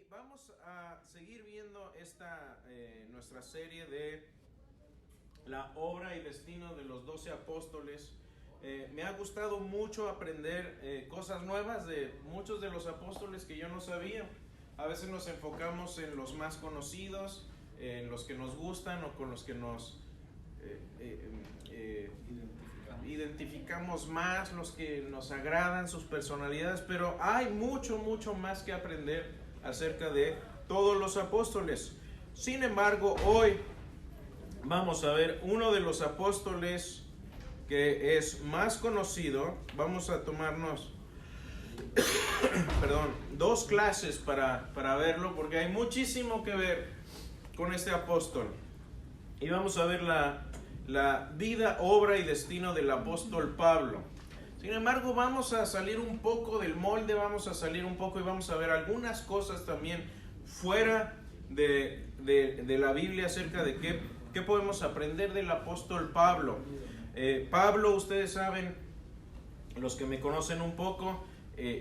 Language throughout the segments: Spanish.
Y vamos a seguir viendo nuestra serie de la obra y destino de los 12 apóstoles. Me ha gustado mucho aprender cosas nuevas de muchos de los apóstoles que yo no sabía. A veces nos enfocamos en los más conocidos, en los que nos gustan o con los que nos identificamos más, los que nos agradan, sus personalidades, pero hay mucho más que aprender acerca de todos los apóstoles. Sin embargo, hoy vamos a ver uno de los apóstoles que es más conocido. Vamos a tomarnos dos clases para verlo, porque hay muchísimo que ver con este apóstol. Y vamos a ver la vida, obra y destino del apóstol Pablo. Sin embargo, vamos a salir un poco del molde, vamos a salir un poco y vamos a ver algunas cosas también fuera de la Biblia acerca de qué podemos aprender del apóstol Pablo. Pablo, ustedes saben, los que me conocen un poco,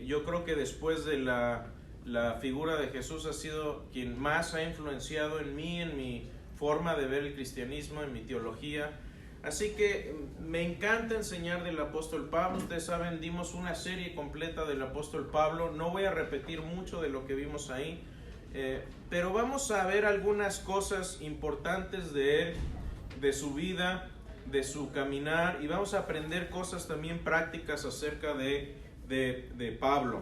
yo creo que después de la figura de Jesús ha sido quien más ha influenciado en mí, en mi forma de ver el cristianismo, en mi teología. Así que me encanta enseñar del apóstol Pablo. Ustedes saben, dimos una serie completa del apóstol Pablo. No voy a repetir mucho de lo que vimos ahí, pero vamos a ver algunas cosas importantes de él, de su vida, de su caminar, y vamos a aprender cosas también prácticas acerca de Pablo.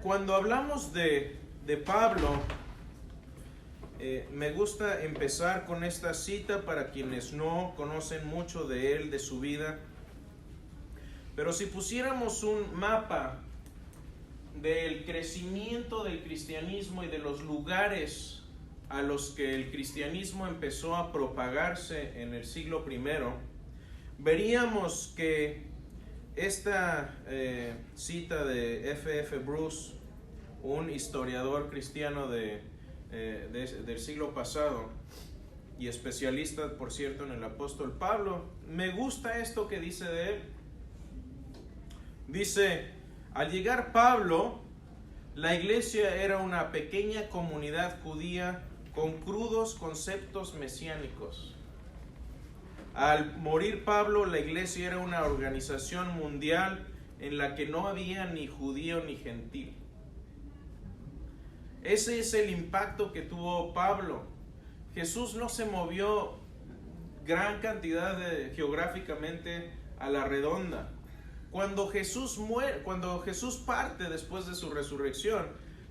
Cuando hablamos de Pablo, me gusta empezar con esta cita para quienes no conocen mucho de él, de su vida. Pero si pusiéramos un mapa del crecimiento del cristianismo y de los lugares a los que el cristianismo empezó a propagarse en el siglo I, veríamos que esta cita de F.F. Bruce, un historiador cristiano del siglo pasado y especialista, por cierto, en el apóstol Pablo, me gusta esto que dice de él. Dice: al llegar Pablo, la iglesia era una pequeña comunidad judía con crudos conceptos mesiánicos. Al morir Pablo, la iglesia era una organización mundial en la que no había ni judío ni gentil. Ese es el impacto que tuvo Pablo. Jesús no se movió gran cantidad geográficamente a la redonda. Cuando Jesús parte después de su resurrección,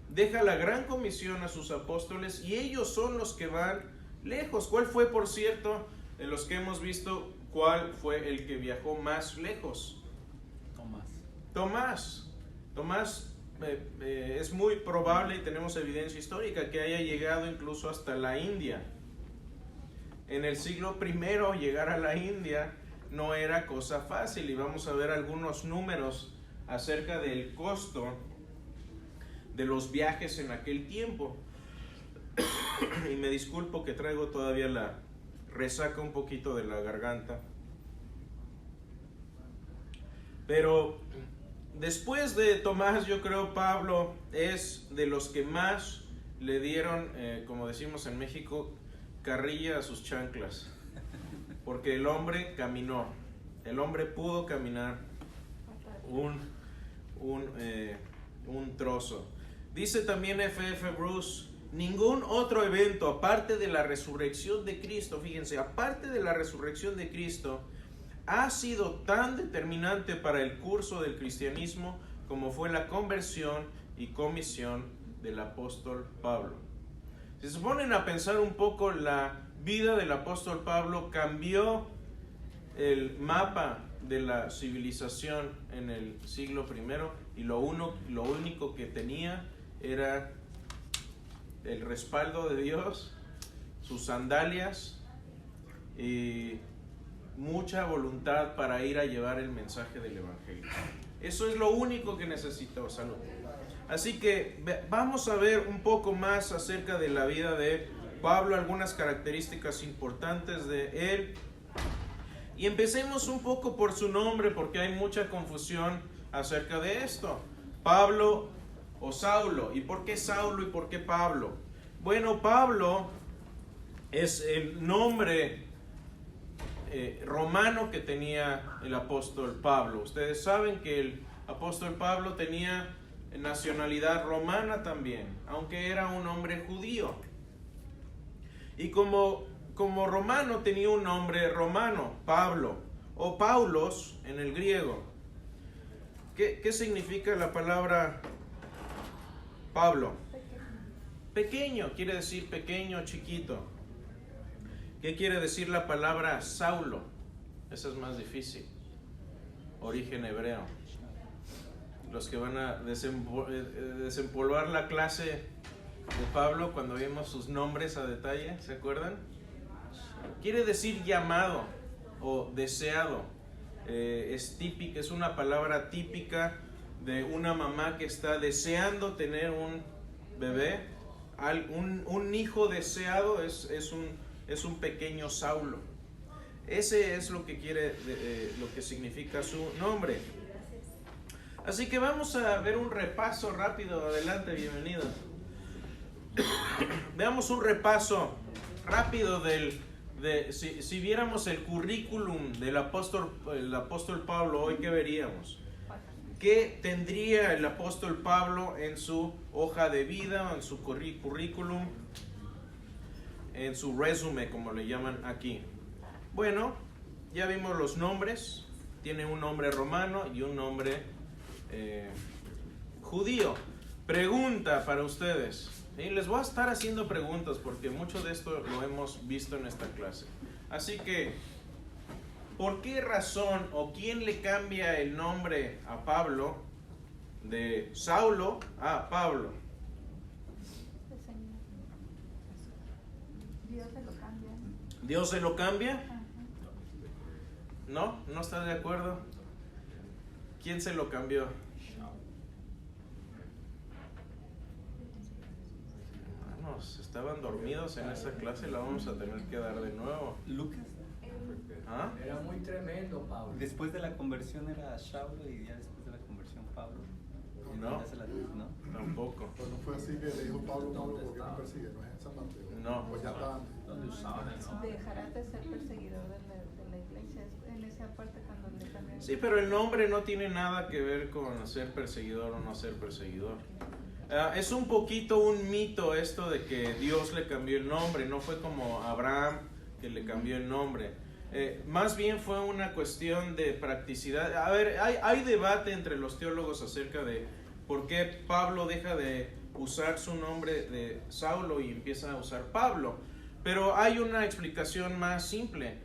deja la gran comisión a sus apóstoles y ellos son los que van lejos. ¿Cuál fue, por cierto, de los que hemos visto, cuál fue el que viajó más lejos? Tomás. Es muy probable, y tenemos evidencia histórica, que haya llegado incluso hasta la India. En el siglo I, llegar a la India no era cosa fácil, y vamos a ver algunos números acerca del costo de los viajes en aquel tiempo. Y me disculpo que traigo todavía la resaca un poquito de la garganta. Pero después de Tomás, yo creo Pablo es de los que más le dieron, como decimos en México, carrilla a sus chanclas. Porque el hombre caminó, el hombre pudo caminar un trozo. Dice también F.F. Bruce: ningún otro evento aparte de la resurrección de Cristo, fíjense, aparte de la resurrección de Cristo, ha sido tan determinante para el curso del cristianismo como fue la conversión y comisión del apóstol Pablo. Si se ponen a pensar un poco, la vida del apóstol Pablo cambió el mapa de la civilización en el siglo I, y lo único que tenía era el respaldo de Dios, sus sandalias y mucha voluntad para ir a llevar el mensaje del evangelio. Eso es lo único que necesitó, salud. Así que vamos a ver un poco más acerca de la vida de Pablo, algunas características importantes de él. Y empecemos un poco por su nombre, porque hay mucha confusión acerca de esto. Pablo o Saulo. ¿Y por qué Saulo y por qué Pablo? Bueno, Pablo es el nombre romano que tenía el apóstol Pablo. Ustedes saben que el apóstol Pablo tenía nacionalidad romana también, aunque era un hombre judío. Y como romano tenía un nombre romano, Pablo, o Paulos en el griego. ¿Qué significa la palabra Pablo? Pequeño, quiere decir pequeño, chiquito. ¿Qué quiere decir la palabra Saulo? Esa es más difícil. Origen hebreo. Los que van a desempolvar la clase de Pablo cuando vimos sus nombres a detalle, ¿se acuerdan? Quiere decir llamado o deseado. Es típica, es una palabra típica de una mamá que está deseando tener un bebé. Un hijo deseado es un pequeño Saulo. Ese es lo que lo que significa su nombre. Así que vamos a ver un repaso rápido. Adelante, bienvenidos. Veamos un repaso rápido si viéramos el currículum del apóstol Pablo hoy, ¿qué veríamos? ¿Qué tendría el apóstol Pablo en su hoja de vida, en su currículum, en su resumen, como le llaman aquí? Bueno, ya vimos los nombres. Tiene un nombre romano y un nombre judío. Pregunta para ustedes. Y les voy a estar haciendo preguntas porque mucho de esto lo hemos visto en esta clase. Así que, ¿por qué razón o quién le cambia el nombre a Pablo de Saulo a Pablo? Dios se lo cambia. ¿Dios se lo cambia? ¿No? ¿No estás de acuerdo? ¿Quién se lo cambió? Vamos, estaban dormidos en esa clase, la vamos a tener que dar de nuevo. Lucas. ¿Ah? Era muy tremendo, Pablo. Después de la conversión era Saulo y ya después de la conversión Pablo. No, Ya se la- ¿no? tampoco. Pues no fue así que le dijo Pablo, ¿por qué me persigue? No es esa parte. No. Pues ya está antes. Donde usaban el nombre. Dejarás de ser perseguidor de la iglesia. Es en esa parte cuando le cambian. Sí, pero el nombre no tiene nada que ver con ser perseguidor o no ser perseguidor. Es un poquito un mito esto de que Dios le cambió el nombre. No fue como Abraham que le cambió el nombre. Más bien fue una cuestión de practicidad. A ver, hay debate entre los teólogos acerca de por qué Pablo deja de usar su nombre de Saulo y empieza a usar Pablo. Pero hay una explicación más simple.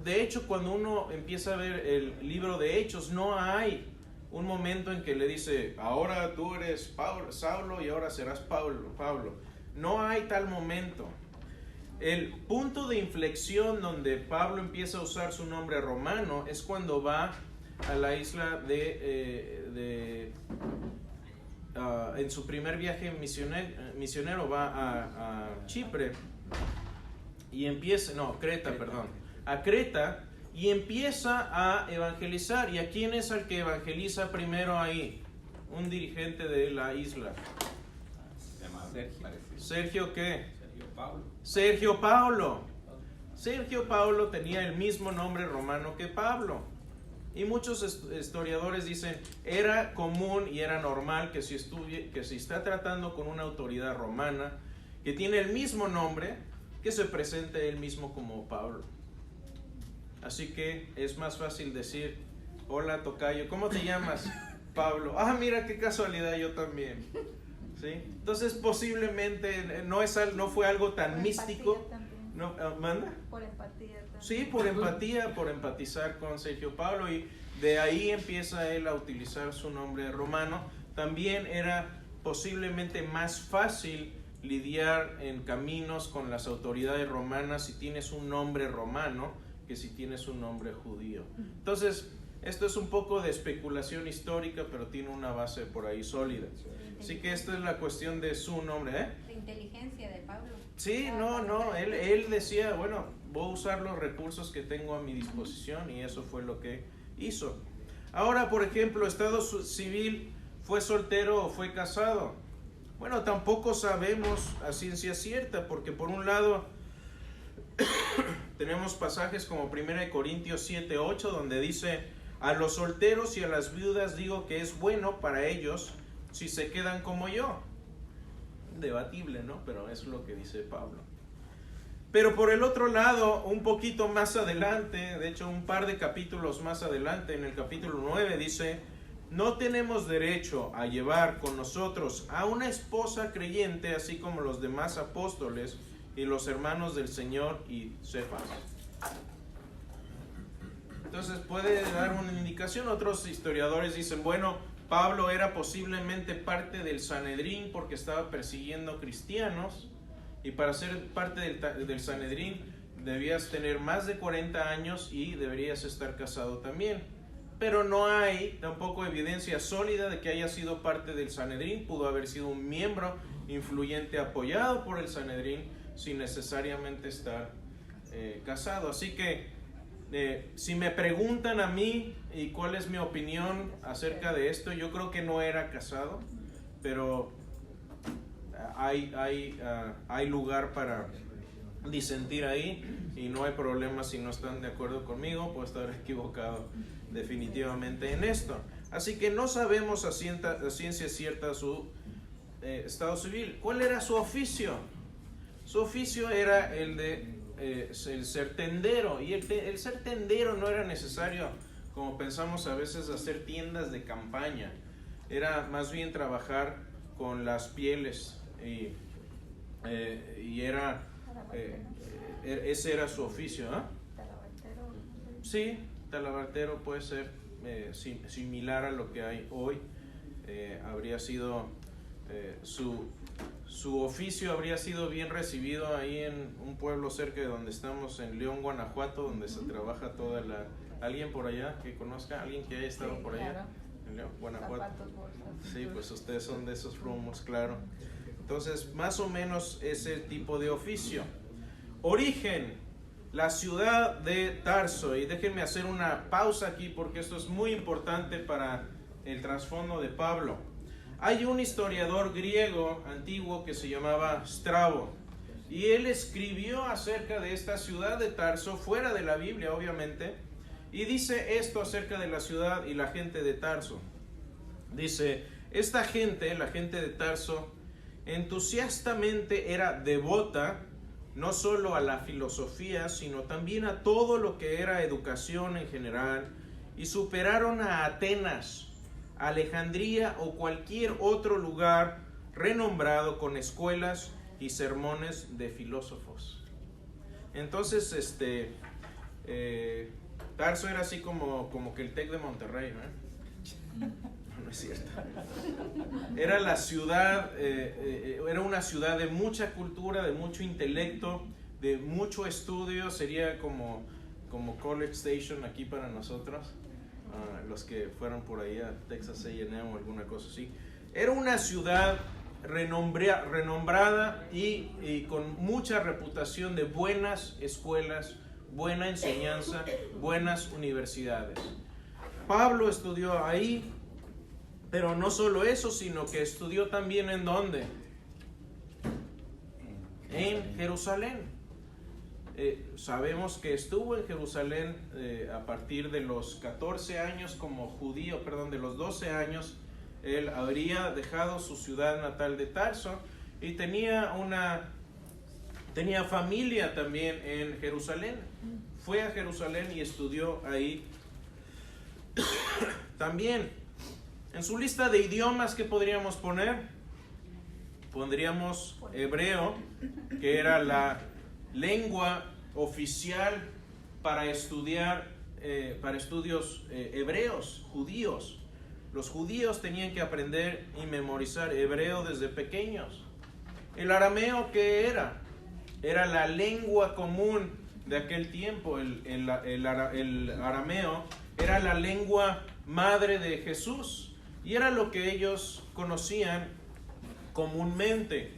De hecho, cuando uno empieza a ver el libro de Hechos, no hay un momento en que le dice, ahora tú eres Saulo y ahora serás Pablo. No hay tal momento. El punto de inflexión donde Pablo empieza a usar su nombre romano es cuando va a la isla en su primer viaje misionero va a Chipre y a Creta y empieza a evangelizar. ¿Y a quién es el que evangeliza primero ahí? Un dirigente de la isla. ¿Sergio qué? Sergio Paulo. Sergio Paulo tenía el mismo nombre romano que Pablo. Y muchos historiadores dicen, era común y era normal que si está tratando con una autoridad romana que tiene el mismo nombre, que se presente él mismo como Pablo. Así que es más fácil decir, hola tocayo, ¿cómo te llamas? Pablo. Ah, mira qué casualidad, yo también. ¿Sí? Entonces posiblemente no fue algo tan místico. No, ¿manda? Por empatía también. Sí, por empatía, por empatizar con Sergio Paulo, y de ahí empieza él a utilizar su nombre romano. También era posiblemente más fácil lidiar en caminos con las autoridades romanas si tienes un nombre romano que si tienes un nombre judío. Entonces, esto es un poco de especulación histórica, pero tiene una base por ahí sólida. Así que esta es la cuestión de su nombre, De inteligencia de Pablo. Sí, no, él decía, bueno, voy a usar los recursos que tengo a mi disposición, y eso fue lo que hizo. Ahora, por ejemplo, Estado Civil ¿Fue soltero o fue casado? Bueno, tampoco sabemos a ciencia cierta, porque por un lado tenemos pasajes como 1 Corintios 7:8, donde dice: a los solteros y a las viudas digo que es bueno para ellos si se quedan como yo. Debatible, ¿no? Pero es lo que dice Pablo. Pero por el otro lado, un poquito más adelante, de hecho un par de capítulos más adelante, en el capítulo 9 dice: no tenemos derecho a llevar con nosotros a una esposa creyente, así como los demás apóstoles y los hermanos del Señor y Cefas. Entonces puede dar una indicación. Otros historiadores dicen, bueno, Pablo era posiblemente parte del Sanedrín porque estaba persiguiendo cristianos, y para ser parte del Sanedrín debías tener más de 40 años y deberías estar casado también. Pero no hay tampoco evidencia sólida de que haya sido parte del Sanedrín. Pudo haber sido un miembro influyente apoyado por el Sanedrín sin necesariamente estar casado. Así que si me preguntan a mí y cuál es mi opinión acerca de esto, yo creo que no era casado, pero hay lugar para disentir ahí y no hay problema si no están de acuerdo conmigo. Puedo estar equivocado definitivamente en esto. Así que no sabemos a ciencia cierta su estado civil. ¿Cuál era su oficio? Su oficio era el de el ser tendero, y el ser tendero no era necesario, como pensamos a veces, hacer tiendas de campaña. Era más bien trabajar con las pieles y era ese era su oficio, ¿eh? Talabartero. Sí, talabartero puede ser similar a lo que hay hoy. Habría sido su oficio habría sido bien recibido ahí en un pueblo cerca de donde estamos, en León, Guanajuato, donde se trabaja toda la... ¿Alguien por allá que conozca? ¿Alguien que haya estado por allá? Claro. En León, Guanajuato. Zapatos, bolsas. Sí, pues ustedes son de esos rumos, claro. Entonces, más o menos ese tipo de oficio. Origen: la ciudad de Tarso. Y déjenme hacer una pausa aquí porque esto es muy importante para el trasfondo de Pablo. Hay un historiador griego antiguo que se llamaba Strabo, y él escribió acerca de esta ciudad de Tarso, fuera de la Biblia obviamente, y dice esto acerca de la ciudad y la gente de Tarso. Dice: esta gente, la gente de Tarso, entusiastamente era devota no solo a la filosofía, sino también a todo lo que era educación en general, y superaron a Atenas, Alejandría o cualquier otro lugar renombrado con escuelas y sermones de filósofos. Entonces, Tarso era así como que el TEC de Monterrey, ¿no? No es cierto. Era la ciudad, era una ciudad de mucha cultura, de mucho intelecto, de mucho estudio. Sería como College Station aquí para nosotros. Los que fueron por ahí a Texas A&M o alguna cosa así. Era una ciudad renombrada y con mucha reputación de buenas escuelas, buena enseñanza, buenas universidades. Pablo estudió ahí, pero no solo eso, sino que estudió también ¿en dónde? En Jerusalén. Sabemos que estuvo en Jerusalén a partir de los 14 años como judío, de los 12 años. Él habría dejado su ciudad natal de Tarso y tenía familia también en Jerusalén. Fue a Jerusalén y estudió ahí. También en su lista de idiomas, ¿qué podríamos poner? Pondríamos hebreo, que era la lengua oficial para estudiar, para estudios hebreos, judíos. Los judíos tenían que aprender y memorizar hebreo desde pequeños. El arameo, ¿qué era? Era la lengua común de aquel tiempo. El arameo era la lengua madre de Jesús y era lo que ellos conocían comúnmente.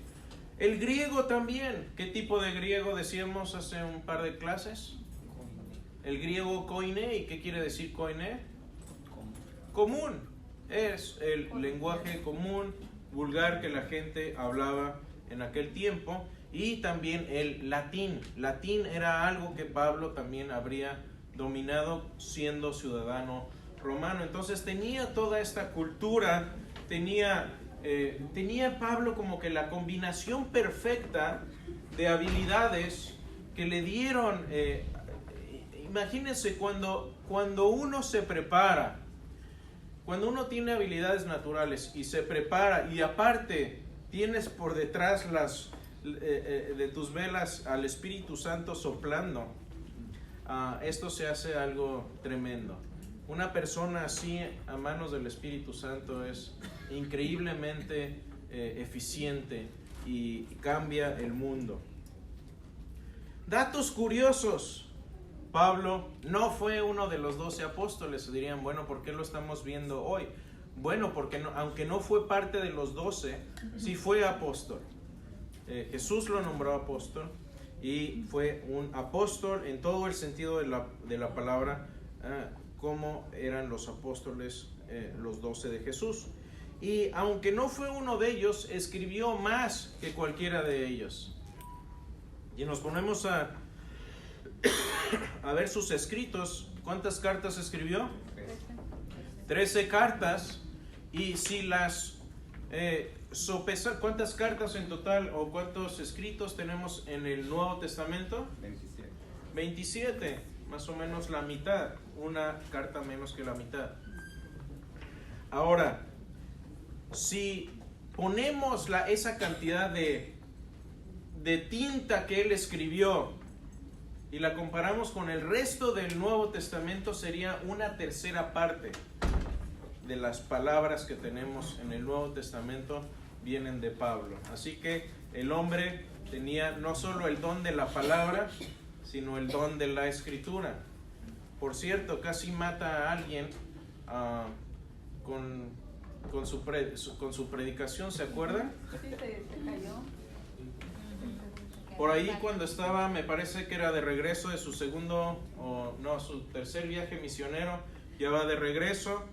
El griego también. ¿Qué tipo de griego decíamos hace un par de clases? El griego koiné. ¿Y qué quiere decir koiné? Común. Es el lenguaje común, vulgar que la gente hablaba en aquel tiempo. Y también el latín. Latín era algo que Pablo también habría dominado siendo ciudadano romano. Entonces tenía toda esta cultura, tenía Pablo como que la combinación perfecta de habilidades que le dieron. Imagínense cuando uno se prepara, cuando uno tiene habilidades naturales y se prepara y aparte tienes por detrás de tus velas al Espíritu Santo soplando, esto se hace algo tremendo. Una persona así a manos del Espíritu Santo es increíblemente eficiente y cambia el mundo. Datos curiosos. Pablo no fue uno de los 12 apóstoles. Dirían, bueno, ¿por qué lo estamos viendo hoy? Bueno, porque aunque no fue parte de los 12, sí fue apóstol. Jesús lo nombró apóstol y fue un apóstol en todo el sentido de la palabra, como eran los apóstoles, los 12 de Jesús. Y aunque no fue uno de ellos, escribió más que cualquiera de ellos. Y nos ponemos a ver sus escritos. ¿Cuántas cartas escribió? 13 cartas. Y si las sopesar, ¿cuántas cartas en total o cuántos escritos tenemos en el Nuevo Testamento? 27, más o menos la mitad, una carta menos que la mitad. Ahora, si ponemos esa cantidad de tinta que él escribió y la comparamos con el resto del Nuevo Testamento, sería una tercera parte de las palabras que tenemos en el Nuevo Testamento vienen de Pablo. Así que el hombre tenía no solo el don de la palabra, sino el don de la escritura. Por cierto, casi mata a alguien con su predicación, ¿se acuerdan? Sí, se cayó. Por ahí cuando estaba, me parece que era de regreso de su su tercer viaje misionero, ya va de regreso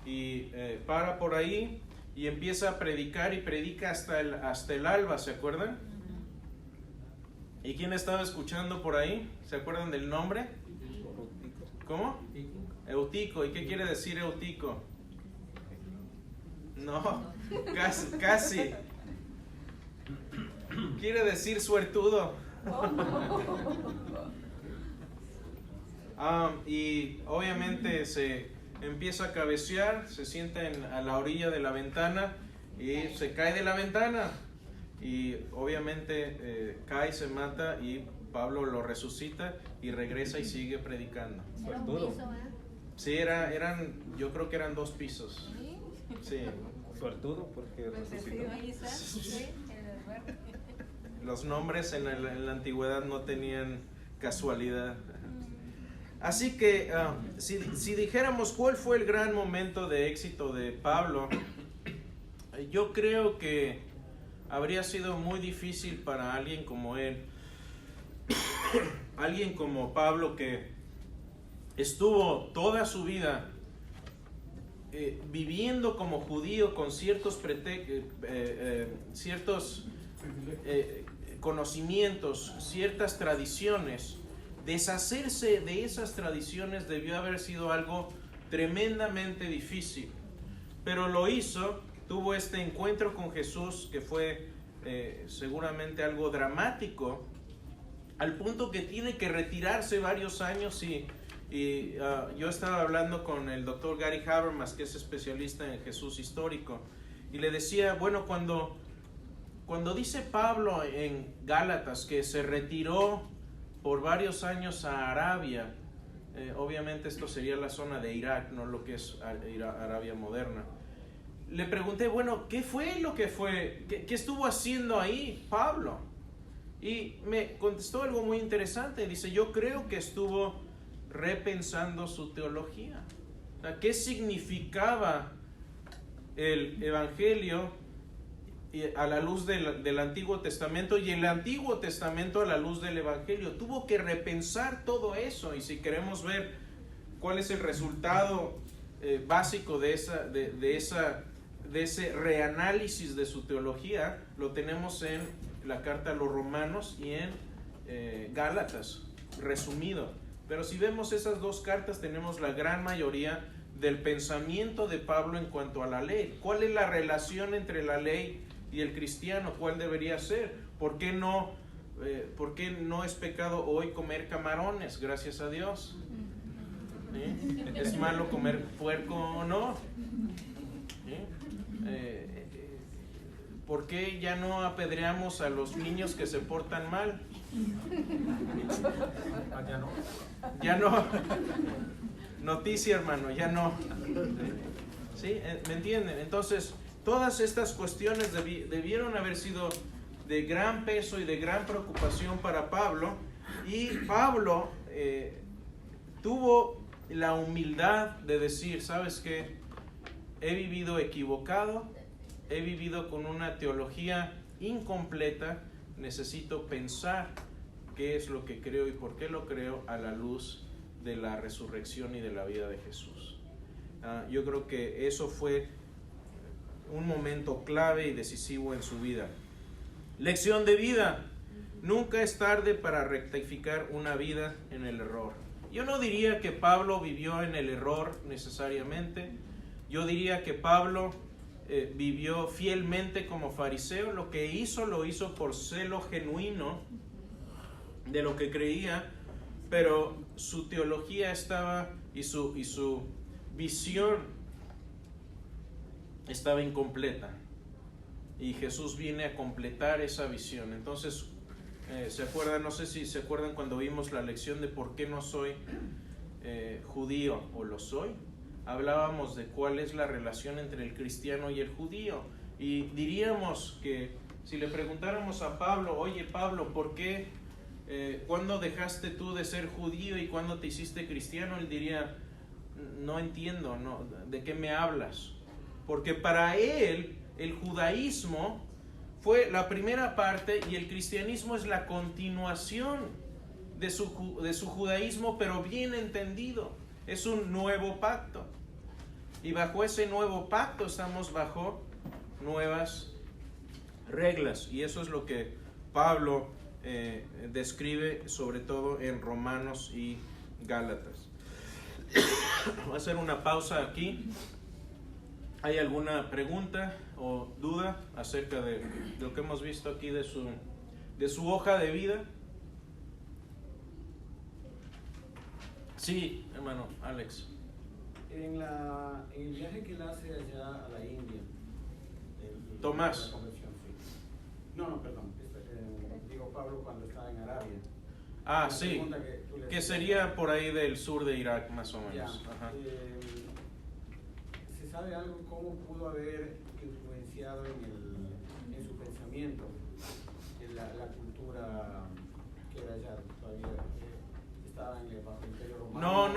y para por ahí y empieza a predicar y predica hasta el alba, ¿se acuerdan? ¿Y quién estaba escuchando por ahí? ¿Se acuerdan del nombre? ¿Cómo? Eutico. ¿Y qué quiere decir Eutico? No, casi. Quiere decir suertudo. Y obviamente se empieza a cabecear, se sienta a la orilla de la ventana y se cae de la ventana. Y obviamente cae, se mata y Pablo lo resucita y regresa y sigue predicando. Suertudo. Sí, yo creo que eran 2 pisos. Sí. Suertudo porque resucitó. Los nombres en la antigüedad no tenían casualidad. Así que si dijéramos cuál fue el gran momento de éxito de Pablo, yo creo que habría sido muy difícil para alguien como él, alguien como Pablo que estuvo toda su vida viviendo como judío con ciertos conocimientos, ciertas tradiciones. Deshacerse de esas tradiciones debió haber sido algo tremendamente difícil, pero lo hizo. Tuvo este encuentro con Jesús que fue seguramente algo dramático, al punto que tiene que retirarse varios años. Yo estaba hablando con el doctor Gary Habermas, que es especialista en Jesús histórico, y le decía, bueno, cuando dice Pablo en Gálatas que se retiró por varios años a Arabia, obviamente esto sería la zona de Irak, no lo que es Arabia moderna. Le pregunté, bueno, ¿qué fue lo que fue? ¿Qué estuvo haciendo ahí Pablo? Y me contestó algo muy interesante. Dice, yo creo que estuvo repensando su teología. O sea, ¿qué significaba el Evangelio a la luz del Antiguo Testamento y el Antiguo Testamento a la luz del Evangelio? Tuvo que repensar todo eso. Y si queremos ver cuál es el resultado básico de ese reanálisis de su teología lo tenemos en la carta a los Romanos y en Gálatas, resumido. Pero si vemos esas dos cartas, tenemos la gran mayoría del pensamiento de Pablo en cuanto a la ley. ¿Cuál es la relación entre la ley y el cristiano? ¿Cuál debería ser? ¿Por qué no es pecado hoy comer camarones? Gracias a Dios. ¿Sí? ¿Es malo comer puerco o no? ¿Sí? ¿Por qué ya no apedreamos a los niños que se portan mal? Ya no. Noticia, hermano, ya no. ¿Sí? ¿Me entienden? Entonces, todas estas cuestiones debieron haber sido de gran peso y de gran preocupación para Pablo. Y Pablo tuvo la humildad de decir, ¿sabes qué? He vivido equivocado, he vivido con una teología incompleta, necesito pensar qué es lo que creo y por qué lo creo a la luz de la resurrección y de la vida de Jesús. Yo creo que eso fue un momento clave y decisivo en su vida. Lección de vida: nunca es tarde para rectificar una vida en el error. Yo no diría que Pablo vivió en el error necesariamente. Yo diría que Pablo vivió fielmente como fariseo. Lo que hizo, lo hizo por celo genuino de lo que creía, pero su teología estaba y su visión estaba incompleta. Y Jesús viene a completar esa visión. Entonces, ¿se acuerdan? No sé si se acuerdan cuando vimos la lección de por qué no soy judío o lo soy. Hablábamos de cuál es la relación entre el cristiano y el judío. Y diríamos que si le preguntáramos a Pablo, oye Pablo, ¿por qué? ¿Cuándo dejaste tú de ser judío y cuándo te hiciste cristiano? Él diría, no entiendo, no, ¿de qué me hablas? Porque para él el judaísmo fue la primera parte y el cristianismo es la continuación de su judaísmo, pero bien entendido. Es un nuevo pacto. Y bajo ese nuevo pacto estamos bajo nuevas reglas. Y eso es lo que Pablo describe sobre todo en Romanos y Gálatas. Voy a hacer una pausa aquí. ¿Hay alguna pregunta o duda acerca de lo que hemos visto aquí de su hoja de vida? Sí, hermano Alex. En el viaje que él hace allá a la India. Tomás. La conversión, sí. No, perdón. Digo Pablo cuando estaba en Arabia. Ah, sí. Que sería por ahí del sur de Irak, más o menos. Ya. Ajá. ¿Se sabe algo cómo pudo haber influenciado en su pensamiento la cultura que era allá todavía? ¿Estaba bajo el Imperio Romano?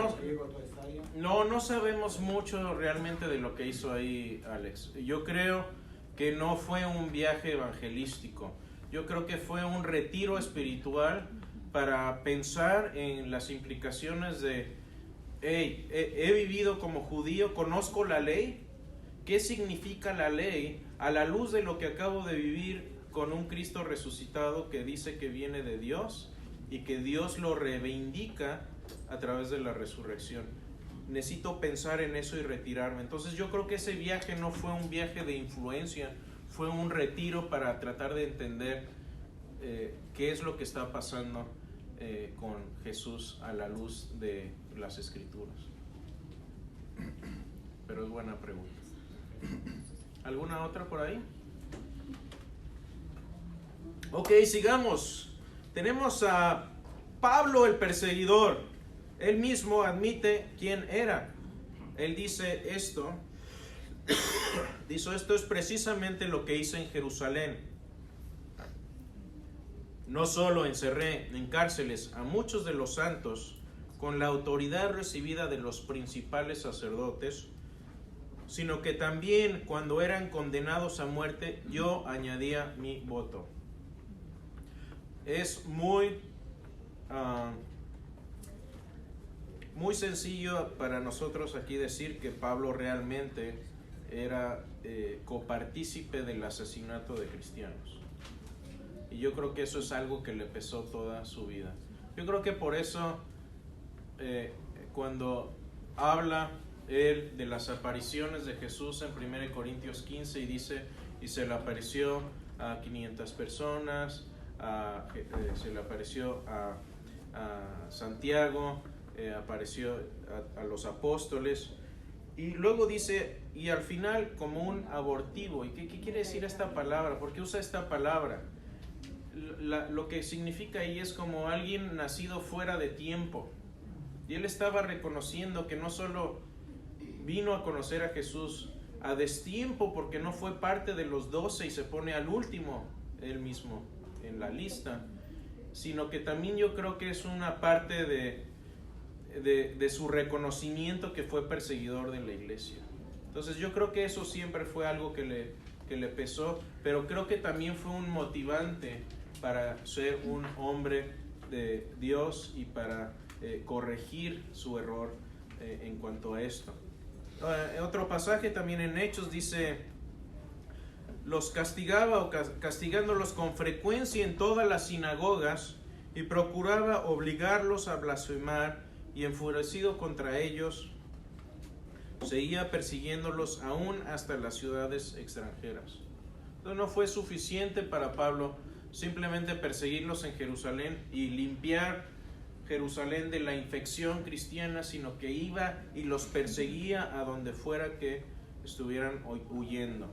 No sabemos mucho realmente de lo que hizo ahí Alex. Yo creo que no fue un viaje evangelístico. Yo creo que fue un retiro espiritual para pensar en las implicaciones de, hey, he vivido como judío, conozco la ley. ¿Qué significa la ley a la luz de lo que acabo de vivir con un Cristo resucitado que dice que viene de Dios y que Dios lo reivindica a través de la resurrección? Necesito pensar en eso y retirarme. Entonces yo creo que ese viaje no fue un viaje de influencia, fue un retiro para tratar de entender qué es lo que está pasando con Jesús a la luz de las Escrituras. Pero es buena pregunta. ¿Alguna otra por ahí? Ok, sigamos. Tenemos a Pablo el perseguidor. Él mismo admite quién era. Él dice esto. Dice, esto es precisamente lo que hice en Jerusalén. No solo encerré en cárceles a muchos de los santos con la autoridad recibida de los principales sacerdotes, sino que también cuando eran condenados a muerte, yo añadía mi voto. Es muy muy sencillo para nosotros aquí decir que Pablo realmente era copartícipe del asesinato de cristianos. Y yo creo que eso es algo que le pesó toda su vida. Yo creo que por eso cuando habla él de las apariciones de Jesús en 1 Corintios 15 y dice, y se le apareció a 500 personas, se le apareció a Santiago, apareció a los apóstoles, y luego dice, y al final como un abortivo. ¿Y qué quiere decir esta palabra? ¿Por qué usa esta palabra? Lo que significa ahí es como alguien nacido fuera de tiempo. Y él estaba reconociendo que no solo vino a conocer a Jesús a destiempo, porque no fue parte de los 12 y se pone al último él mismo en la lista, sino que también yo creo que es una parte de su reconocimiento que fue perseguidor de la iglesia. Entonces yo creo que eso siempre fue algo que le pesó, pero creo que también fue un motivante para ser un hombre de Dios y para corregir su error en cuanto a esto. Otro pasaje también en Hechos dice, los castigaba o castigándolos con frecuencia en todas las sinagogas, y procuraba obligarlos a blasfemar, y enfurecido contra ellos seguía persiguiéndolos aún hasta las ciudades extranjeras. Entonces no fue suficiente para Pablo simplemente perseguirlos en Jerusalén y limpiar Jerusalén de la infección cristiana, sino que iba y los perseguía a donde fuera que estuvieran huyendo.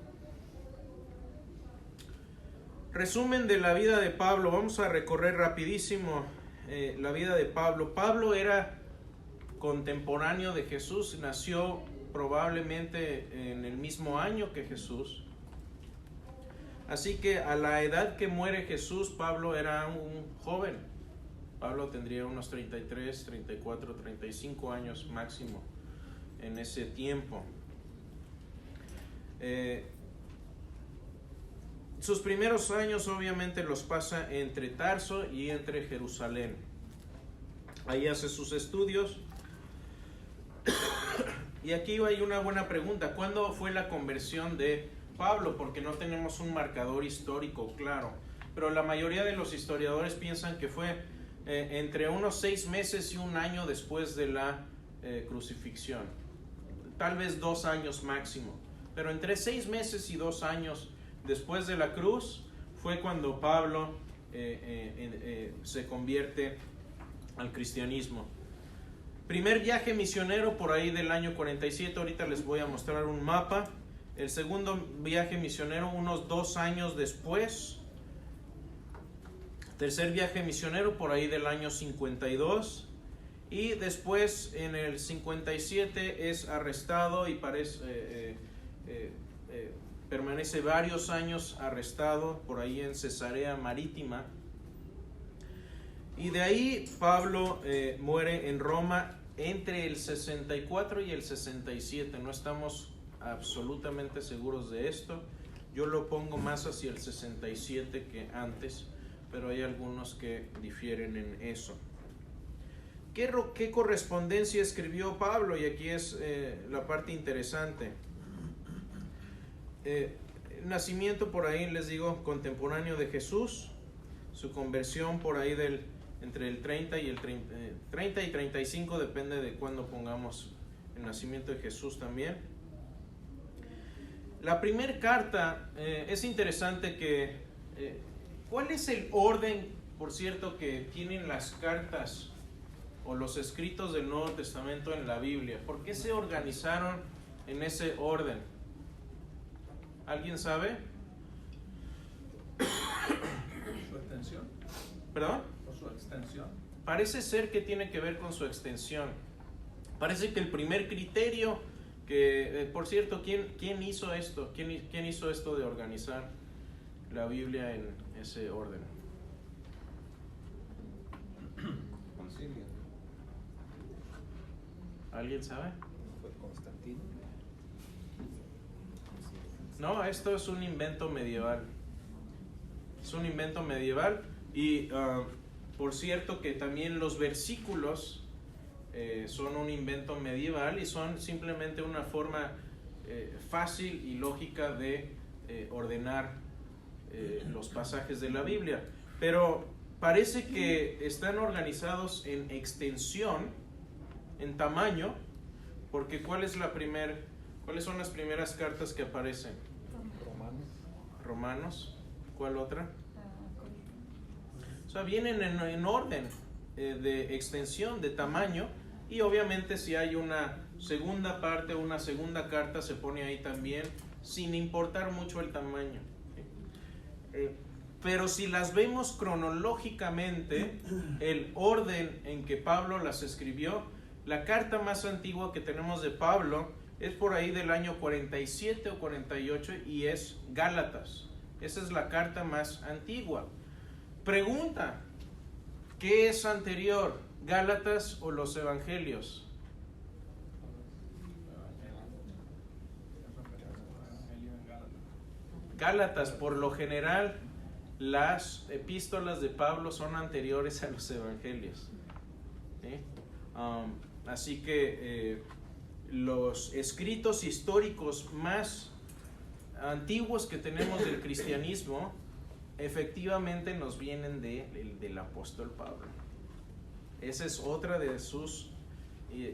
Resumen de la vida de Pablo. Vamos a recorrer rapidísimo la vida de Pablo. Pablo era contemporáneo de Jesús, nació probablemente en el mismo año que Jesús. Así que a la edad que muere Jesús, Pablo era un joven. Pablo tendría unos 33, 34, 35 años máximo en ese tiempo. Sus primeros años obviamente los pasa entre Tarso y entre Jerusalén. Ahí hace sus estudios. Y aquí hay una buena pregunta. ¿Cuándo fue la conversión de Pablo? Porque no tenemos un marcador histórico claro. Pero la mayoría de los historiadores piensan que fue entre unos 6 meses y 1 año después de la crucifixión. Tal vez 2 años máximo. Pero entre 6 meses y 2 años después de la cruz fue cuando Pablo se convierte al cristianismo. Primer viaje misionero por ahí del año 47, ahorita les voy a mostrar un mapa. El segundo viaje misionero unos 2 años después. Tercer viaje misionero por ahí del año 52. Y después en el 57 es arrestado y permanece varios años arrestado por ahí en Cesarea Marítima. Y de ahí Pablo muere en Roma entre el 64 y el 67. No estamos absolutamente seguros de esto. Yo lo pongo más hacia el 67 que antes, pero hay algunos que difieren en eso. ¿Qué correspondencia escribió Pablo? Y aquí es la parte interesante. Nacimiento por ahí, les digo, contemporáneo de Jesús. Su conversión por ahí entre el 30 y 35, depende de cuándo pongamos el nacimiento de Jesús también. La primera carta, es interesante que ¿cuál es el orden, por cierto, que tienen las cartas o los escritos del Nuevo Testamento en la Biblia? ¿Por qué se organizaron en ese orden? ¿Alguien sabe? ¿Su extensión? ¿Perdón? ¿Por su extensión? Parece ser que tiene que ver con su extensión. Parece que el primer criterio que, por cierto, ¿quién hizo esto? ¿Quién hizo esto de organizar la Biblia en ese orden? Concilio. ¿Alguien sabe? ¿Fue Constantino? No, esto es un invento medieval. Es un invento medieval y por cierto que también los versículos son un invento medieval y son simplemente una forma fácil y lógica de ordenar los pasajes de la Biblia. Pero parece que están organizados en extensión, en tamaño, porque ¿cuáles son las primeras cartas que aparecen? Romanos. ¿Cuál otra? O sea, vienen en orden de extensión, de tamaño, y obviamente si hay una segunda parte, una segunda carta, se pone ahí también, sin importar mucho el tamaño. Pero si las vemos cronológicamente, el orden en que Pablo las escribió, la carta más antigua que tenemos de Pablo es por ahí del año 47 o 48 y es Gálatas. Esa es la carta más antigua. Pregunta, ¿qué es anterior, Gálatas o los Evangelios? Gálatas, por lo general, las epístolas de Pablo son anteriores a los Evangelios. ¿Sí? Así que los escritos históricos más antiguos que tenemos del cristianismo efectivamente nos vienen del apóstol Pablo. Esa es otra de sus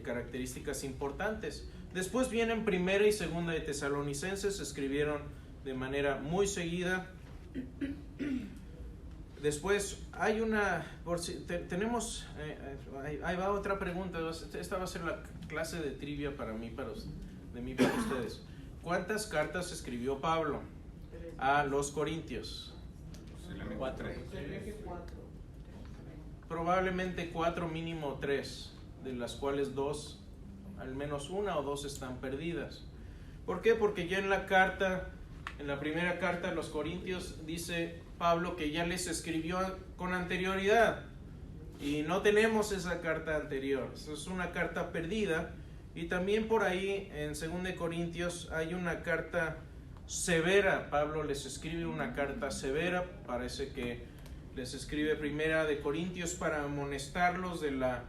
características importantes. Después vienen Primera y Segunda de Tesalonicenses, se escribieron de manera muy seguida. Después hay tenemos, ahí va otra pregunta. Esta va a ser la clase de trivia para ustedes. ¿Cuántas cartas escribió Pablo a los Corintios? 4. Probablemente 4, mínimo 3, de las cuales 2, al menos 1 o 2 están perdidas. ¿Por qué? Porque ya en la primera carta a los Corintios dice Pablo que ya les escribió con anterioridad y no tenemos esa carta anterior. Eso es una carta perdida. Y también por ahí en 2 Corintios hay una carta severa. Pablo les escribe una carta severa. Parece que les escribe Primera de Corintios para amonestarlos de la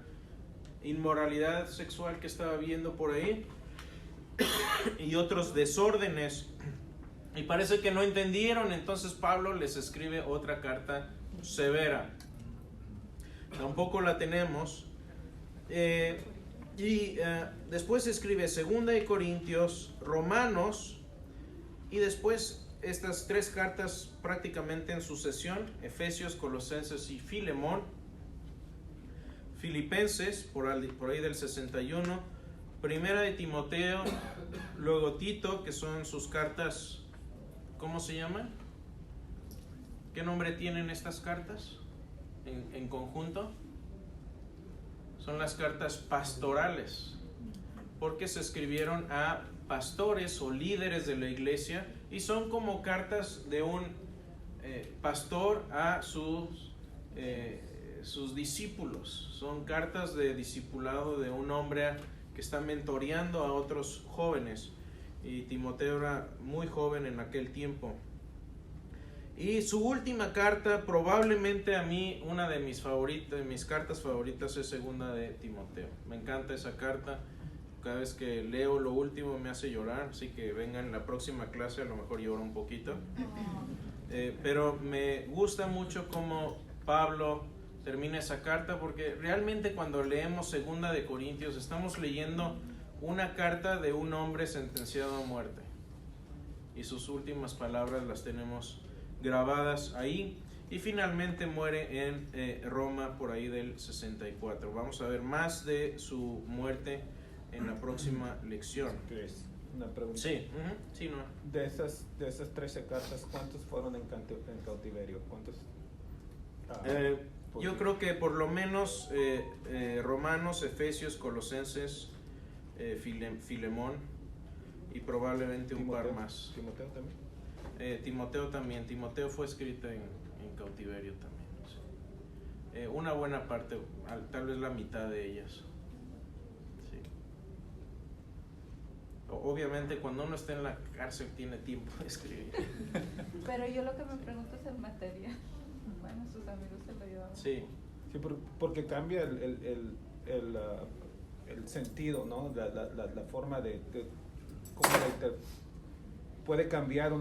inmoralidad sexual que estaba viendo por ahí y otros desórdenes. Y parece que no entendieron, entonces Pablo les escribe otra carta severa. Tampoco la tenemos. Después escribe 2 de Corintios, Romanos, y después estas 3 cartas prácticamente en sucesión: Efesios, Colosenses y Filemón. Filipenses, por ahí del 61, Primera de Timoteo, luego Tito, que son sus cartas. ¿Cómo se llaman? ¿Qué nombre tienen estas cartas en conjunto? Son las cartas pastorales, porque se escribieron a pastores o líderes de la iglesia y son como cartas de un pastor a sus discípulos. Son cartas de discipulado de un hombre que está mentoreando a otros jóvenes. Y Timoteo era muy joven en aquel tiempo. Y su última carta, probablemente a mí una de mis cartas favoritas, es 2 de Timoteo. Me encanta esa carta. Cada vez que leo lo último me hace llorar, así que vengan la próxima clase, a lo mejor lloro un poquito. Pero me gusta mucho cómo Pablo termina esa carta, porque realmente cuando leemos 2 de Corintios estamos leyendo una carta de un hombre sentenciado a muerte y sus últimas palabras las tenemos grabadas ahí, y finalmente muere en Roma por ahí del 64. Vamos a ver más de su muerte en la próxima lección. Una pregunta. Sí, sí, no. De esas 13 cartas, ¿cuántos fueron en cautiverio? ¿Cuántos? Yo creo que por lo menos Romanos, Efesios, Colosenses, Filemón y probablemente un par más. ¿Timoteo también? Timoteo también. Timoteo fue escrito en cautiverio también. Sí. Una buena parte, tal vez la mitad de ellas. Sí. Obviamente cuando uno está en la cárcel tiene tiempo de escribir. Pero yo lo que me pregunto es el material. Bueno, sus amigos se lo llevaban. Sí. Sí, porque cambia el sentido, ¿no? La forma de cómo puede cambiar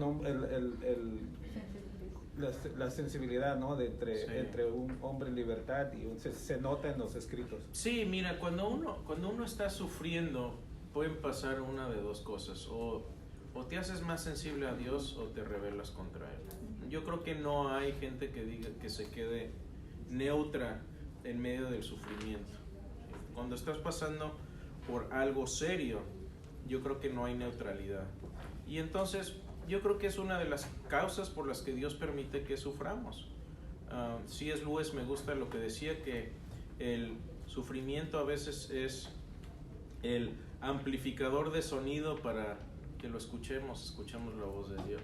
la sensibilidad, ¿no? Entre un hombre en libertad y se nota en los escritos. Sí, mira, cuando uno está sufriendo, pueden pasar una de dos cosas: o te haces más sensible a Dios o te rebelas contra Él. Yo creo que no hay gente que diga que se quede neutra en medio del sufrimiento. Cuando estás pasando por algo serio, yo creo que no hay neutralidad. Y entonces yo creo que es una de las causas por las que Dios permite que suframos. C.S. Lewis me gusta lo que decía, que el sufrimiento a veces es el amplificador de sonido para que lo escuchemos la voz de Dios.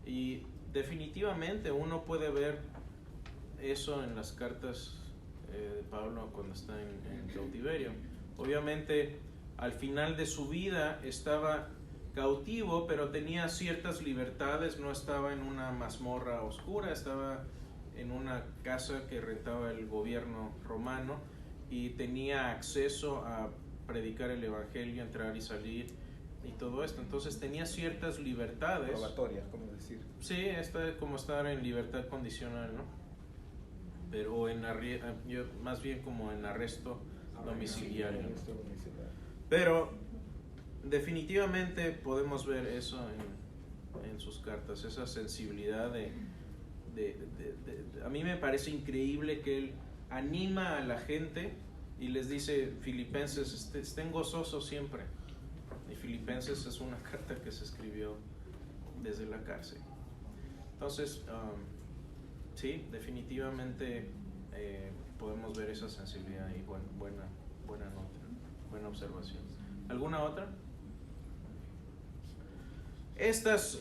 Y definitivamente uno puede ver eso en las cartas de Pablo cuando está en cautiverio. Obviamente al final de su vida estaba cautivo, pero tenía ciertas libertades, no estaba en una mazmorra oscura, estaba en una casa que rentaba el gobierno romano y tenía acceso a predicar el evangelio, entrar y salir y todo esto. Entonces tenía ciertas libertades. Probatorias, como decir. Sí, como estar en libertad condicional, ¿no? Pero más bien como en arresto domiciliario. Pero definitivamente podemos ver eso en sus cartas, esa sensibilidad a mí me parece increíble que él anima a la gente y les dice: Filipenses, estén gozosos siempre. Y Filipenses es una carta que se escribió desde la cárcel. Entonces, sí, definitivamente podemos ver esa sensibilidad y buena nota, buena observación. ¿Alguna otra? Estas,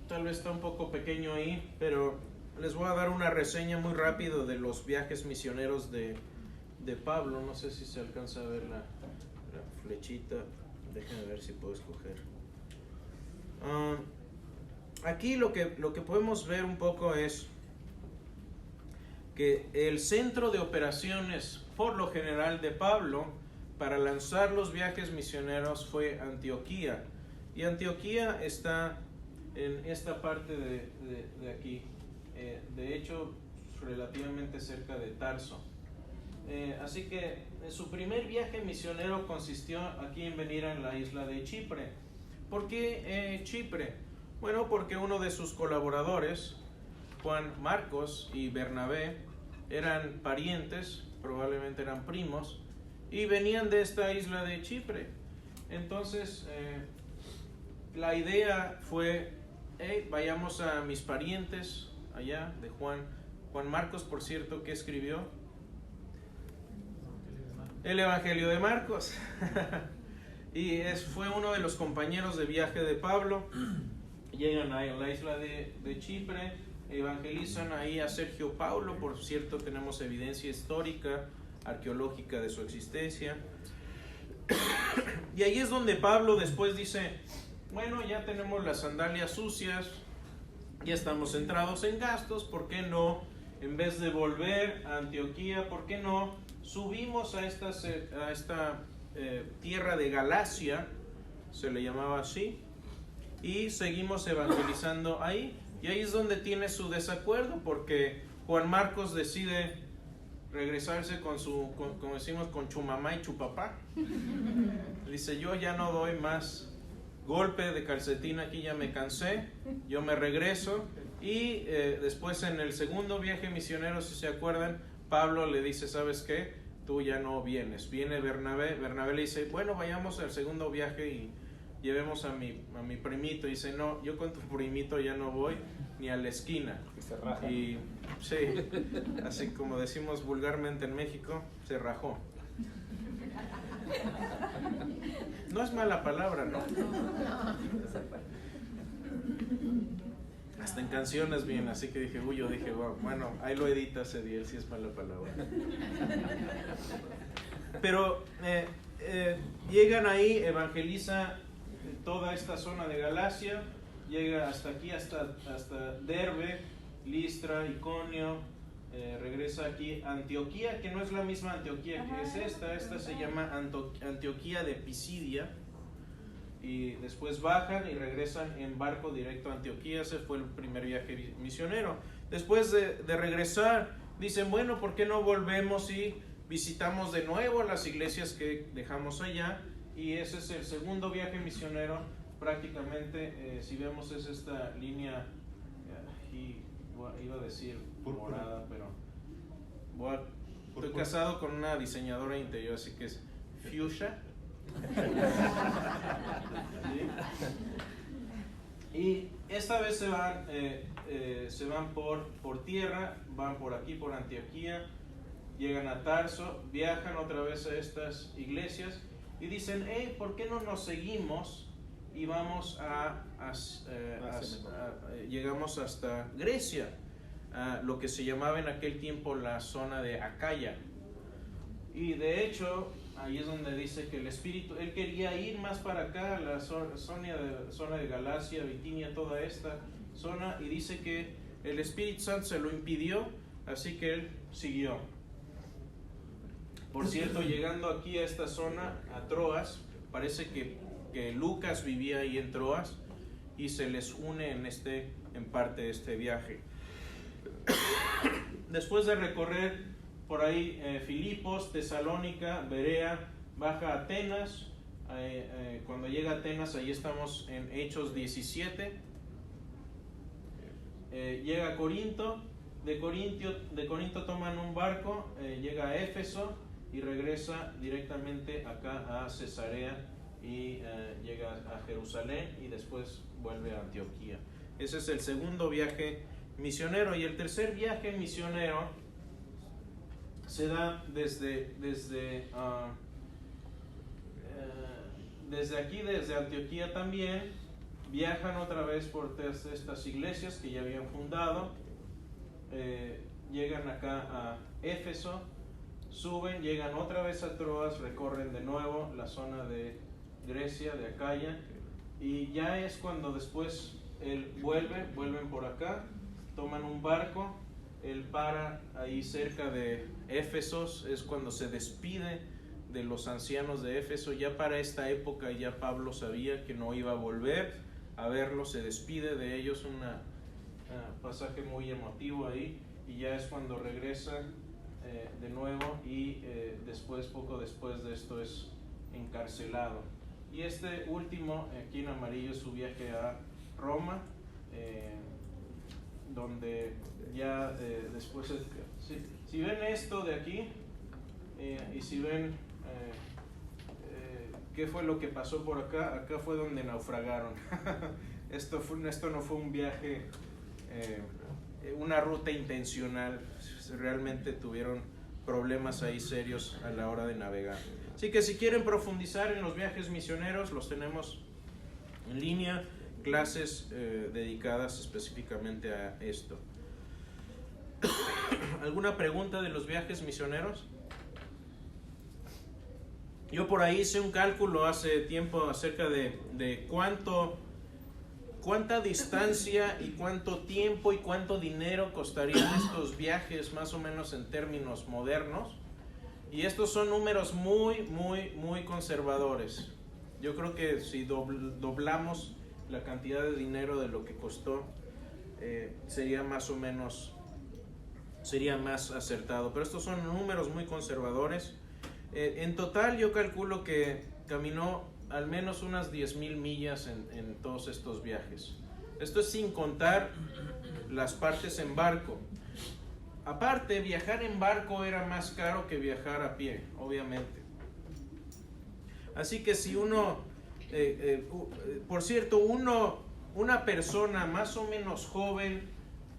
tal vez está un poco pequeño ahí, pero les voy a dar una reseña muy rápido de los viajes misioneros de Pablo. No sé si se alcanza a ver la flechita. Déjenme ver si puedo escoger. Aquí lo que podemos ver un poco es que el centro de operaciones, por lo general, de Pablo para lanzar los viajes misioneros fue Antioquía. Y Antioquía está en esta parte de aquí, de hecho relativamente cerca de Tarso. Así que su primer viaje misionero consistió aquí en venir a la isla de Chipre. ¿Por qué Chipre? Bueno, porque uno de sus colaboradores, Juan Marcos y Bernabé, eran parientes, probablemente eran primos, y venían de esta isla de Chipre. Entonces la idea fue: vayamos a mis parientes allá, de Juan Marcos, por cierto, que escribió el Evangelio de Marcos. Y fue uno de los compañeros de viaje de Pablo. Llegan a la isla de Chipre, evangelizan ahí a Sergio Paulo. Por cierto, tenemos evidencia histórica, arqueológica de su existencia. Y ahí es donde Pablo después dice: bueno, ya tenemos las sandalias sucias, ya estamos centrados en gastos, ¿por qué no, en vez de volver a Antioquía, por qué no subimos a esta tierra de Galacia, se le llamaba así, y seguimos evangelizando ahí? Y ahí es donde tiene su desacuerdo, porque Juan Marcos decide regresarse como decimos, con chu mamá y chu papá. Dice: yo ya no doy más golpe de calcetín aquí, ya me cansé, yo me regreso. Y después, en el segundo viaje misionero, si se acuerdan, Pablo le dice: ¿sabes qué? Tú ya no vienes. Viene Bernabé le dice: bueno, vayamos al segundo viaje y llevemos a mi primito. Y dice: no, yo con tu primito ya no voy ni a la esquina. Y se raja. Y sí, así como decimos vulgarmente en México, se rajó. No es mala palabra, ¿no? Hasta en canciones bien, así que dije, bueno, ahí lo editas, Ediel, si es mala palabra. Pero llegan ahí, evangeliza toda esta zona de Galacia, llega hasta aquí, hasta Derbe, Listra, Iconio, regresa aquí a Antioquía, que no es la misma Antioquía que es esta se llama Antioquía de Pisidia, y después bajan y regresan en barco directo a Antioquía. Ese fue el primer viaje misionero. Después de regresar, dicen, bueno, ¿por qué no volvemos y visitamos de nuevo las iglesias que dejamos allá? Y ese es el segundo viaje misionero. Prácticamente, si vemos, es esta línea, iba a decir morada, pero estoy casado con una diseñadora de interior, así que es fuchsia. ¿Sí? Y esta vez se van por tierra, van por aquí, por Antioquía, llegan a Tarso, viajan otra vez a estas iglesias y dicen, hey, ¿por qué no nos seguimos y vamos llegamos hasta Grecia, lo que se llamaba en aquel tiempo la zona de Acaya? Y de hecho, ahí es donde dice que el Espíritu, él quería ir más para acá, la zona de Galacia, Bitinia, toda esta zona, y dice que el Espíritu Santo se lo impidió, así que él siguió. Por cierto, llegando aquí a esta zona, a Troas, parece que Lucas vivía ahí en Troas y se les une en parte de este viaje. Después de recorrer por ahí Filipos, Tesalónica, Berea, baja a Atenas. Cuando llega a Atenas, ahí estamos en Hechos 17. Llega a Corinto. De Corinto toman un barco, llega a Éfeso y regresa directamente acá a Cesarea y llega a Jerusalén y después vuelve a Antioquía. Ese es el segundo viaje misionero. Y el tercer viaje misionero se da desde aquí, desde Antioquía también. Viajan otra vez por estas iglesias que ya habían fundado, llegan acá a Éfeso, suben, llegan otra vez a Troas, recorren de nuevo la zona de Grecia, de Acaya, y ya es cuando después él vuelven por acá, toman un barco. Él para ahí cerca de Éfeso, es cuando se despide de los ancianos de Éfeso. Ya para esta época ya Pablo sabía que no iba a volver a verlos, se despide de ellos, un pasaje muy emotivo ahí, y ya es cuando regresa de nuevo y poco después de esto es encarcelado. Y este último, aquí en amarillo, es su viaje a Roma, donde ya después, si ven esto de aquí y si ven qué fue lo que pasó por acá fue donde naufragaron. Esto no fue un viaje, una ruta intencional, realmente tuvieron problemas ahí serios a la hora de navegar. Así que si quieren profundizar en los viajes misioneros, los tenemos en línea, clases dedicadas específicamente a esto. ¿Alguna pregunta de los viajes misioneros? Yo por ahí hice un cálculo hace tiempo acerca de cuánta distancia y cuánto tiempo y cuánto dinero costarían estos viajes, más o menos en términos modernos. Y estos son números muy, muy, muy conservadores. Yo creo que si doblamos la cantidad de dinero de lo que costó, sería más o menos, sería más acertado. Pero estos son números muy conservadores. En total yo calculo que caminó al menos unas 10,000 millas en todos estos viajes. Esto es sin contar las partes en barco. Aparte, viajar en barco era más caro que viajar a pie, obviamente. Así que si uno, por cierto, una persona más o menos joven,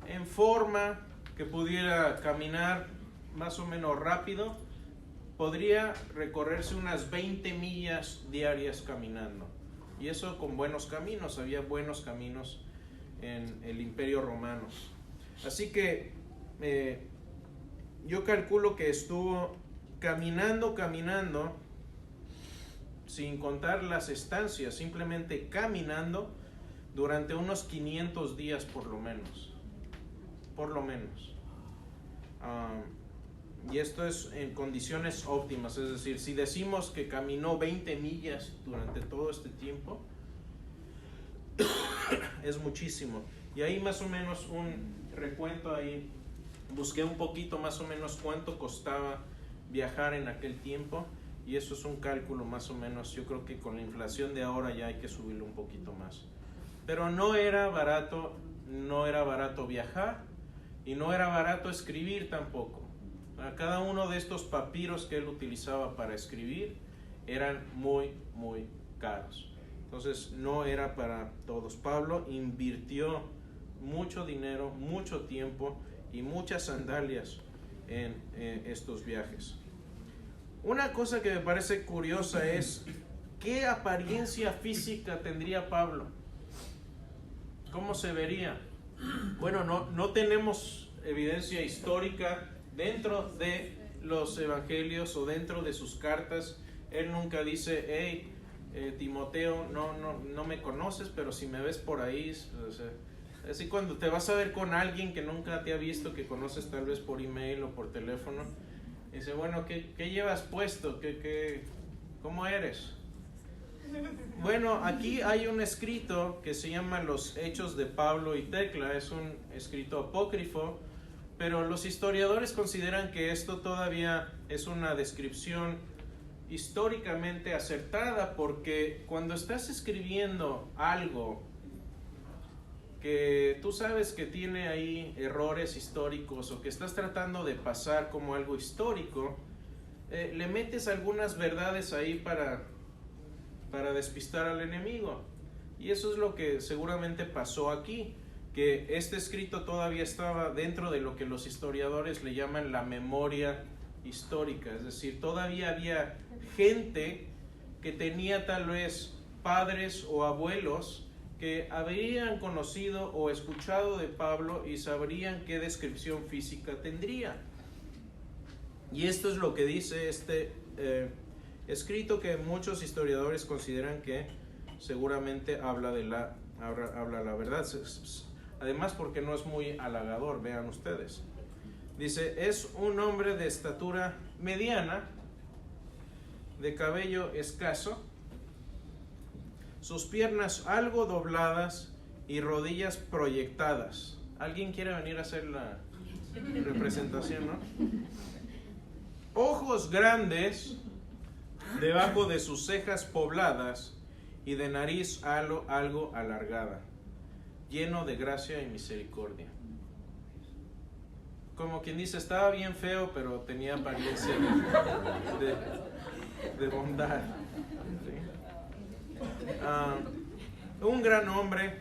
en forma, que pudiera caminar más o menos rápido, podría recorrerse unas 20 millas diarias caminando. Y eso con buenos caminos, había buenos caminos en el Imperio Romano. Así que yo calculo que estuvo caminando, sin contar las estancias, simplemente caminando durante unos 500 días por lo menos. Y esto es en condiciones óptimas, es decir, si decimos que caminó 20 millas durante todo este tiempo, es muchísimo. Y ahí más o menos un recuento ahí, busqué un poquito más o menos cuánto costaba viajar en aquel tiempo, y eso es un cálculo más o menos, yo creo que con la inflación de ahora ya hay que subirlo un poquito más. Pero no era barato viajar, y no era barato escribir tampoco. Cada uno de estos papiros que él utilizaba para escribir eran muy, muy caros. Entonces no era para todos. Pablo invirtió mucho dinero, mucho tiempo y muchas sandalias en estos viajes. Una cosa que me parece curiosa es ¿qué apariencia física tendría Pablo? ¿Cómo se vería? Bueno, no tenemos evidencia histórica dentro de los evangelios o dentro de sus cartas. Él nunca dice, hey, Timoteo, no me conoces, pero si me ves por ahí, o sea, así cuando te vas a ver con alguien que nunca te ha visto, que conoces tal vez por email o por teléfono, dice, bueno, ¿qué llevas puesto? ¿Cómo eres? Bueno, aquí hay un escrito que se llama Los Hechos de Pablo y Tecla, es un escrito apócrifo, pero los historiadores consideran que esto todavía es una descripción históricamente acertada, porque cuando estás escribiendo algo que tú sabes que tiene ahí errores históricos o que estás tratando de pasar como algo histórico, le metes algunas verdades ahí para despistar al enemigo. Y eso es lo que seguramente pasó aquí, que este escrito todavía estaba dentro de lo que los historiadores le llaman la memoria histórica, es decir, todavía había gente que tenía tal vez padres o abuelos que habrían conocido o escuchado de Pablo y sabrían qué descripción física tendría. Y esto es lo que dice este escrito, que muchos historiadores consideran que seguramente habla la verdad. Además, porque no es muy halagador, vean ustedes. Dice, es un hombre de estatura mediana, de cabello escaso, sus piernas algo dobladas y rodillas proyectadas. ¿Alguien quiere venir a hacer la representación, no? Ojos grandes debajo de sus cejas pobladas y de nariz algo alargada, lleno de gracia y misericordia. Como quien dice, estaba bien feo, pero tenía apariencia de bondad. ¿Sí? Un gran hombre,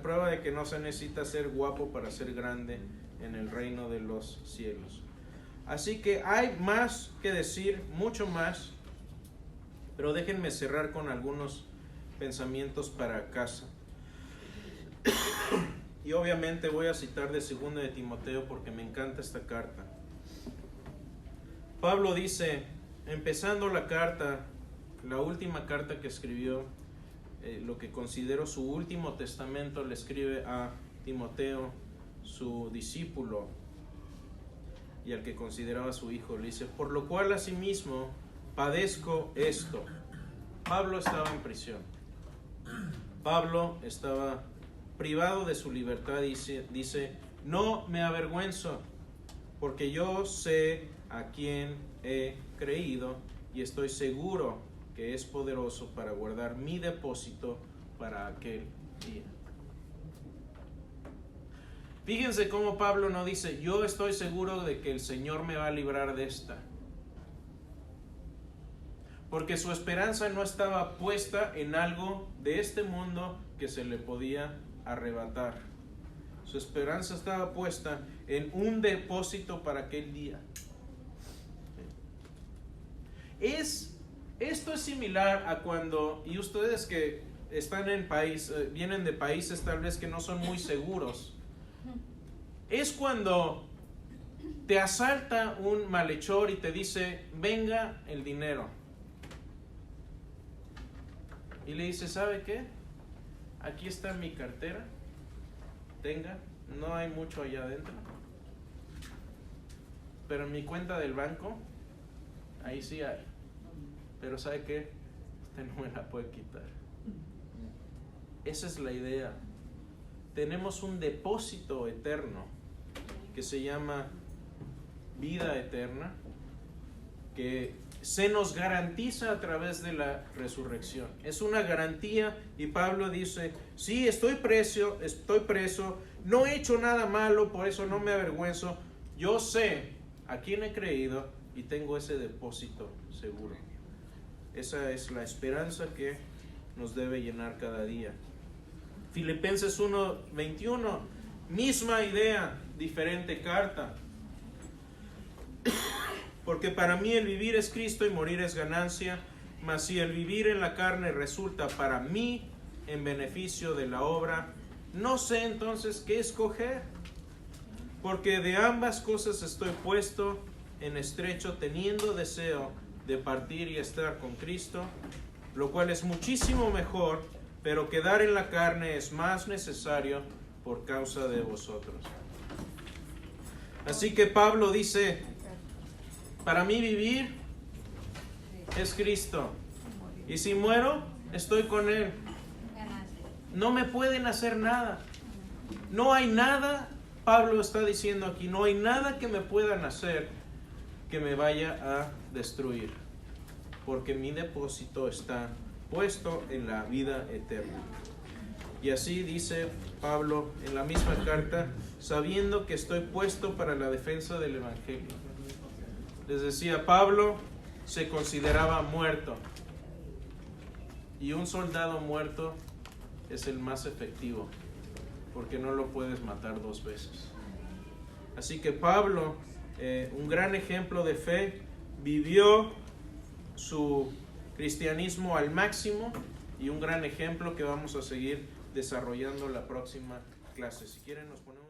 prueba de que no se necesita ser guapo para ser grande en el reino de los cielos. Así que hay más que decir, mucho más, pero déjenme cerrar con algunos pensamientos para casa. Y obviamente voy a citar de 2 de Timoteo porque me encanta esta carta. Pablo dice, empezando la carta, la última carta que escribió, lo que considero su último testamento, le escribe a Timoteo, su discípulo, y al que consideraba su hijo. Le dice, por lo cual asimismo padezco esto. Pablo estaba en prisión. Pablo estaba privado de su libertad. Dice, no me avergüenzo, porque yo sé a quién he creído y estoy seguro que es poderoso para guardar mi depósito para aquel día. Fíjense cómo Pablo no dice, yo estoy seguro de que el Señor me va a librar de esta. Porque su esperanza no estaba puesta en algo de este mundo que se le podía arrebatar. Su esperanza estaba puesta en un depósito para aquel día. Esto es similar a cuando, y ustedes que están vienen de países tal vez que no son muy seguros, es cuando te asalta un malhechor y te dice, venga el dinero. Y le dice, ¿sabe qué? Aquí está mi cartera, tenga, no hay mucho allá adentro. pero en mi cuenta del banco, ahí sí hay. Pero ¿sabe qué? Usted no me la puede quitar. Esa es la idea. Tenemos un depósito eterno que se llama vida eterna, que se nos garantiza a través de la resurrección. Es una garantía, y Pablo dice, sí, estoy preso, no he hecho nada malo, por eso no me avergüenzo. Yo sé a quién he creído y tengo ese depósito seguro. Esa es la esperanza que nos debe llenar cada día. Filipenses 1:21, misma idea, diferente carta. Porque para mí el vivir es Cristo y morir es ganancia, mas si el vivir en la carne resulta para mí en beneficio de la obra, no sé entonces qué escoger. Porque de ambas cosas estoy puesto en estrecho, teniendo deseo de partir y estar con Cristo, lo cual es muchísimo mejor, pero quedar en la carne es más necesario por causa de vosotros. Así que Pablo dice, para mí vivir es Cristo, y si muero, estoy con Él. No me pueden hacer nada. No hay nada, Pablo está diciendo aquí, no hay nada que me puedan hacer que me vaya a destruir, porque mi depósito está puesto en la vida eterna. Y así dice Pablo en la misma carta, sabiendo que estoy puesto para la defensa del Evangelio. Les decía, Pablo se consideraba muerto, y un soldado muerto es el más efectivo, porque no lo puedes matar dos veces. Así que Pablo, un gran ejemplo de fe, vivió su cristianismo al máximo, y un gran ejemplo que vamos a seguir desarrollando la próxima clase. Si quieren nos ponemos...